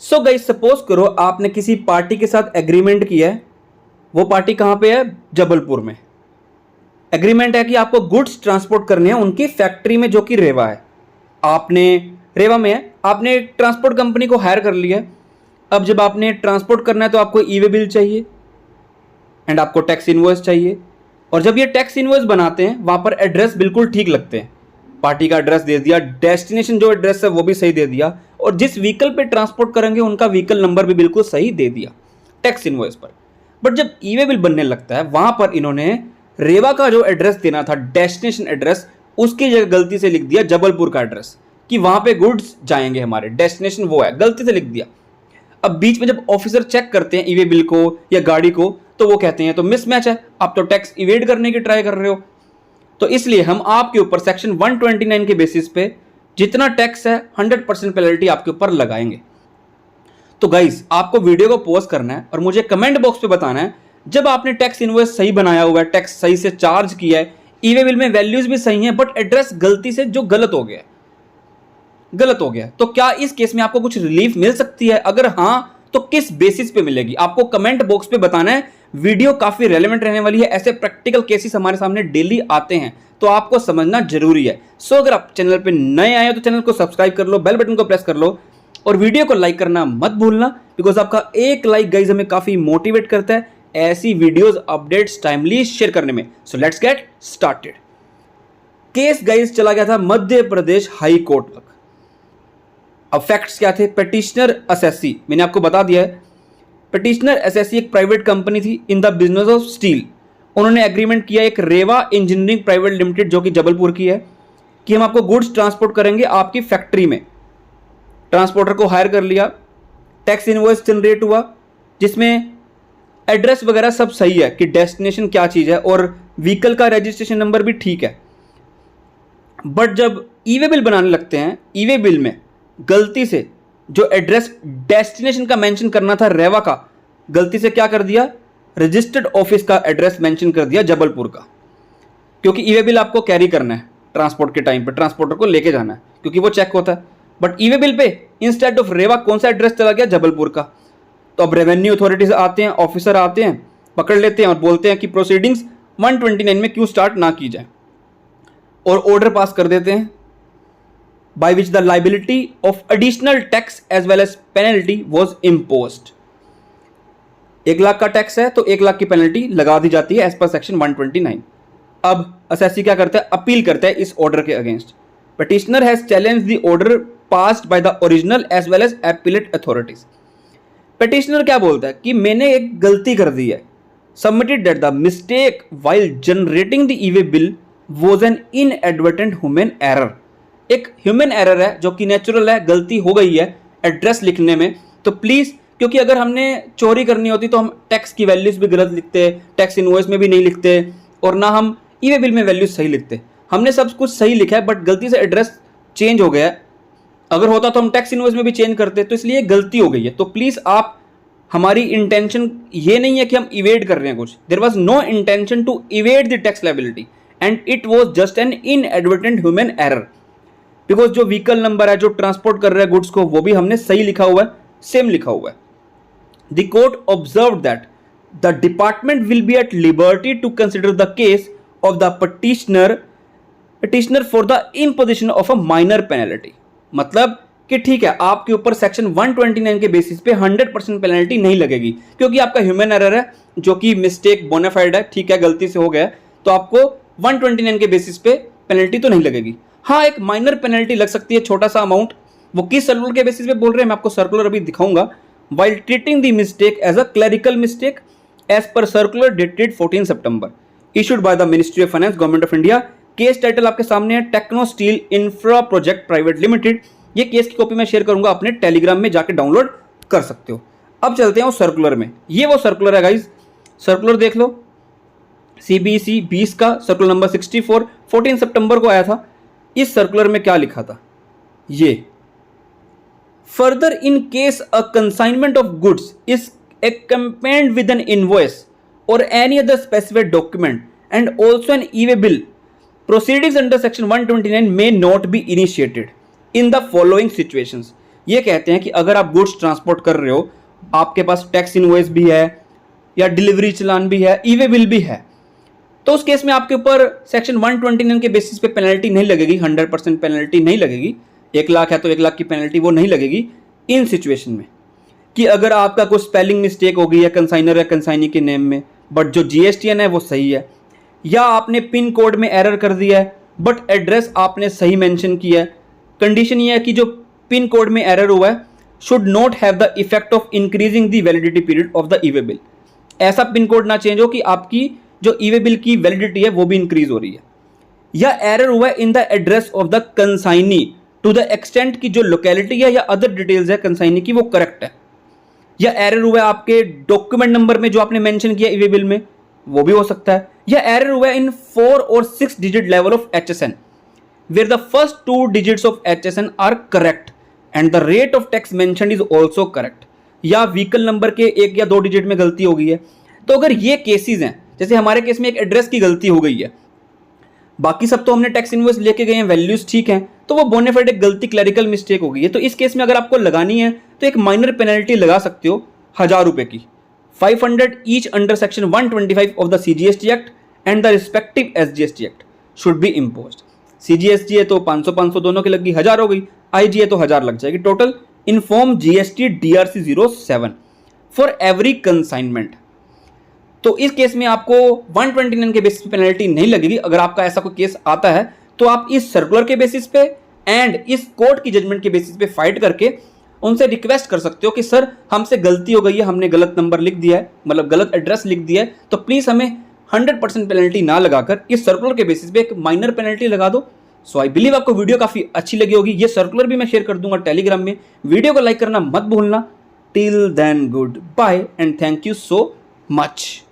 So guys suppose करो आपने किसी पार्टी के साथ एग्रीमेंट किया है। वो पार्टी कहां पे है? जबलपुर में। एग्रीमेंट है कि आपको गुड्स ट्रांसपोर्ट करने हैं उनकी फैक्ट्री में जो कि रेवा है। आपने रेवा में है, आपने एक ट्रांसपोर्ट कंपनी को हायर कर लिया। अब जब आपने ट्रांसपोर्ट करना है तो आपको ई वे बिल चाहिए एंड आपको टैक्स इनवॉइस चाहिए। और जब ये टैक्स इनवॉइस बनाते हैं वहां पर एड्रेस बिल्कुल ठीक लगते हैं। पार्टी का एड्रेस दे दिया, डेस्टिनेशन जो एड्रेस है वो भी सही दे दिया, और जिस व्हीकल पे ट्रांसपोर्ट करेंगे उनका व्हीकल नंबर भी बिल्कुल सही दे दिया टैक्स इनवॉइस पर। बट जब ई वे बिल बनने लगता है वहां पर इन्होंने रेवा का जो एड्रेस देना था, डेस्टिनेशन एड्रेस, उसकी जगह गलती से लिख दिया जबलपुर का एड्रेस कि वहां पे गुड्स जाएंगे, हमारे डेस्टिनेशन वो है, गलती से लिख दिया। अब बीच में जब ऑफिसर चेक करते हैं ई वे बिल को या गाड़ी को तो वो कहते हैं तो मिसमैच है, आप तो टैक्स इवेड करने की ट्राई कर रहे हो। तो इसलिए हम आपके ऊपर सेक्शन 129 के बेसिस पे जितना टैक्स है 100% पेनल्टी आपके ऊपर लगाएंगे। तो गाइज आपको वीडियो को पॉज करना है और मुझे कमेंट बॉक्स पे बताना है जब आपने टैक्स इनवॉइस सही बनाया हुआ है, टैक्स सही से चार्ज किया है, ई वे बिल में वैल्यूज भी सही हैं, बट एड्रेस गलती से जो गलत हो गया तो क्या इस केस में आपको कुछ रिलीफ मिल सकती है? अगर हाँ तो किस बेसिस पे मिलेगी? आपको कमेंट बॉक्स पे बताना है। वीडियो काफी रेलेवेंट रहने वाली है, ऐसे प्रैक्टिकल केसेस हमारे सामने डेली आते हैं तो आपको समझना जरूरी है। सो अगर आप चैनल पे नए आए हो तो चैनल को सब्सक्राइब कर लो, बेल बटन को प्रेस कर लो और वीडियो को लाइक करना मत भूलना, बिकॉज आपका एक लाइक गाइज हमें काफी मोटिवेट करता है ऐसी वीडियोस अपडेट्स टाइमली शेयर करने में। So let's get started. Case guys चला गया था मध्य प्रदेश हाई कोर्ट तक। अब फैक्ट्स क्या थे? पेटिशनर एसएससी, मैंने आपको बता दिया है, पेटिशनर एसएससी एक प्राइवेट कंपनी थी in the business of steel. उन्होंने एग्रीमेंट किया एक रेवा इंजीनियरिंग प्राइवेट लिमिटेड जो कि जबलपुर की है कि हम आपको गुड्स ट्रांसपोर्ट करेंगे आपकी फैक्ट्री में। ट्रांसपोर्टर को हायर कर लिया, टैक्स इनवॉइस जनरेट हुआ जिसमें एड्रेस वगैरह सब सही है कि डेस्टिनेशन क्या चीज़ है और व्हीकल का रजिस्ट्रेशन नंबर भी ठीक है। बट जब ई वे बिल बनाने लगते हैं, ई वे बिल में गलती से जो एड्रेस डेस्टिनेशन का मेंशन करना था रेवा का, गलती से क्या कर दिया? रजिस्टर्ड ऑफिस का एड्रेस मेंशन कर दिया जबलपुर का। क्योंकि ई वे बिल आपको कैरी करना है ट्रांसपोर्ट के टाइम पे, ट्रांसपोर्टर को लेके जाना है क्योंकि वो चेक होता है। बट ई वे बिल पे इंस्टेड ऑफ रेवा कौन सा एड्रेस चला गया? जबलपुर का। तो अब रेवेन्यू अथॉरिटीज आते हैं, ऑफिसर आते हैं, पकड़ लेते हैं और बोलते हैं कि प्रोसीडिंग्स 129 में क्यों स्टार्ट ना की जाए, और ऑर्डर पास कर देते हैं by which the liability of additional tax as well as penalty was imposed। 1 lakh का टैक्स है तो 1 लाख की पेनल्टी लगा दी जाती है एज पर सेक्शन 129। अब असेसी क्या करता है? अपील करता है इस ऑर्डर के against. Petitioner has challenge the order passed by the original as well as appellate authorities. Petitioner क्या बोलता है कि मैंने एक गलती कर दी है, submitted that the mistake while generating the E way bill was an inadvertent human error. एक ह्यूमन एरर है जो कि नेचुरल है, गलती हो गई है एड्रेस लिखने में, तो प्लीज़, क्योंकि अगर हमने चोरी करनी होती तो हम टैक्स की वैल्यूज भी गलत लिखते, टैक्स इनवॉइस में भी नहीं लिखते और ना हम ई वे बिल में वैल्यूज सही लिखते। हमने सब कुछ सही लिखा है बट गलती से एड्रेस चेंज हो गया है। अगर होता तो हम टैक्स इनवॉइस में भी चेंज करते, तो इसलिए गलती हो गई है। तो प्लीज़ आप, हमारी इंटेंशन ये नहीं है कि हम इवेड कर रहे हैं कुछ, there was no intention to evade the tax liability and it was just an inadvertent human error. Because जो व्हीकल नंबर है जो ट्रांसपोर्ट कर रहा है गुड्स को वो भी हमने सही लिखा हुआ है, सेम लिखा हुआ है। The court observe that the department will be at liberty to consider the case of the petitioner for the imposition of a minor penalty. मतलब कि ठीक है, आपके ऊपर सेक्शन 129 के बेसिस पे 100% पेनल्टी नहीं लगेगी क्योंकि आपका ह्यूमन एरर है जो कि मिस्टेक बोनाफाइड है, ठीक है, गलती से हो गया, तो आपको 129 के बेसिस पे पेनल्टी तो नहीं लगेगी। हाँ, एक माइनर पेनल्टी लग सकती है, छोटा सा अमाउंट। वो किस सर्कुलर के बेसिस पे बोल रहे हैं मैं आपको सर्कुलर अभी दिखाऊंगा। While treating the mistake as a clerical mistake as per circular dated 14 September issued by the ministry of finance, government of India. Case title आपके सामने है, Techno Steel Infra Project Private Limited. ये case की copy मैं share करूंगा, अपने Telegram में जाके डाउनलोड कर सकते हो। अब चलते हैं उस सर्कुलर में। ये वो सर्कुलर है गाइज, सर्कुलर देख लो, CBC 20 का सर्कुलर नंबर 64 14 सितंबर को आया था। इस सर्कुलर में क्या लिखा था? ये further in case a consignment of goods is accompanied with an invoice or any other specified document and also an e-way bill, proceedings under section 129 may not be initiated in the following situations। ये कहते हैं कि अगर आप goods transport कर रहे हो, आपके पास टैक्स इनवॉइस भी है या डिलीवरी चालान भी है, ई वे बिल भी है, तो उस केस में आपके ऊपर सेक्शन 129 के बेसिस पे पेनल्टी नहीं लगेगी, 100% पेनल्टी नहीं लगेगी। 1 लाख है तो 1 लाख की पेनल्टी वो नहीं लगेगी। इन सिचुएशन में कि अगर आपका कोई स्पेलिंग मिस्टेक हो गई है कंसाइनर या कंसाइनी के नेम में, बट जो GSTN है वो सही है, या आपने पिन कोड में एरर कर दिया है बट एड्रेस आपने सही मेंशन किया है। कंडीशन ये है कि जो पिन कोड में एरर हुआ है should not have the effect of increasing the validity period of the E way bill. ऐसा पिन कोड ना चेंज हो कि आपकी जो ई वे बिल की वैलिडिटी है वो भी इंक्रीज हो रही है। या एरर हुआ है in the address of the consignee to the extent की जो लोकेलिटी है या अदर डिटेल्स है कंसाइनी की वो करेक्ट है। या एरर हुआ है आपके डॉक्यूमेंट नंबर में जो आपने मेंशन किया ई वे बिल में, वो भी हो सकता है। या एरर हुआ है इन 4 और 6 digit level of HSN where the first 2 digits of HSN are correct and the rate of tax mentioned is also correct। या व्हीकल नंबर के 1 या 2 डिजिट में गलती हो गई है। तो अगर ये केसेस हैं, जैसे हमारे केस में एक एड्रेस की गलती हो गई है, बाकी सब तो हमने टैक्स इनवॉइस लेके गए हैं, वैल्यूज ठीक हैं, तो वो बोनाफाइड एक गलती क्लरिकल मिस्टेक हो गई है। तो इस केस में अगर आपको लगानी है तो एक माइनर पेनल्टी लगा सकते हो 1000 रुपए की, 500 each under section 125 of the CGST act and the respective SGST act should be imposed. CGST है तो 500 दोनों की लग गई, 1000 हो गई। IG है तो 1000 लग जाएगी total. Inform GST DRC 07 for every consignment. तो इस केस में आपको 129 के बेसिस पे पेनल्टी नहीं लगेगी। अगर आपका ऐसा कोई केस आता है तो आप इस सर्कुलर के बेसिस पे एंड इस कोर्ट की जजमेंट के बेसिस पे फाइट करके उनसे रिक्वेस्ट कर सकते हो कि सर हमसे गलती हो गई है, हमने गलत नंबर लिख दिया है, मतलब गलत एड्रेस लिख दिया है, तो प्लीज़ हमें 100% पेनल्टी ना लगाकर इस सर्कुलर के बेसिस पे एक माइनर पेनल्टी लगा दो। सो आई बिलीव आपको वीडियो काफ़ी अच्छी लगी होगी। ये सर्कुलर भी मैं शेयर कर दूंगा टेलीग्राम में। वीडियो को लाइक करना मत भूलना। Till then goodbye and thank you so much.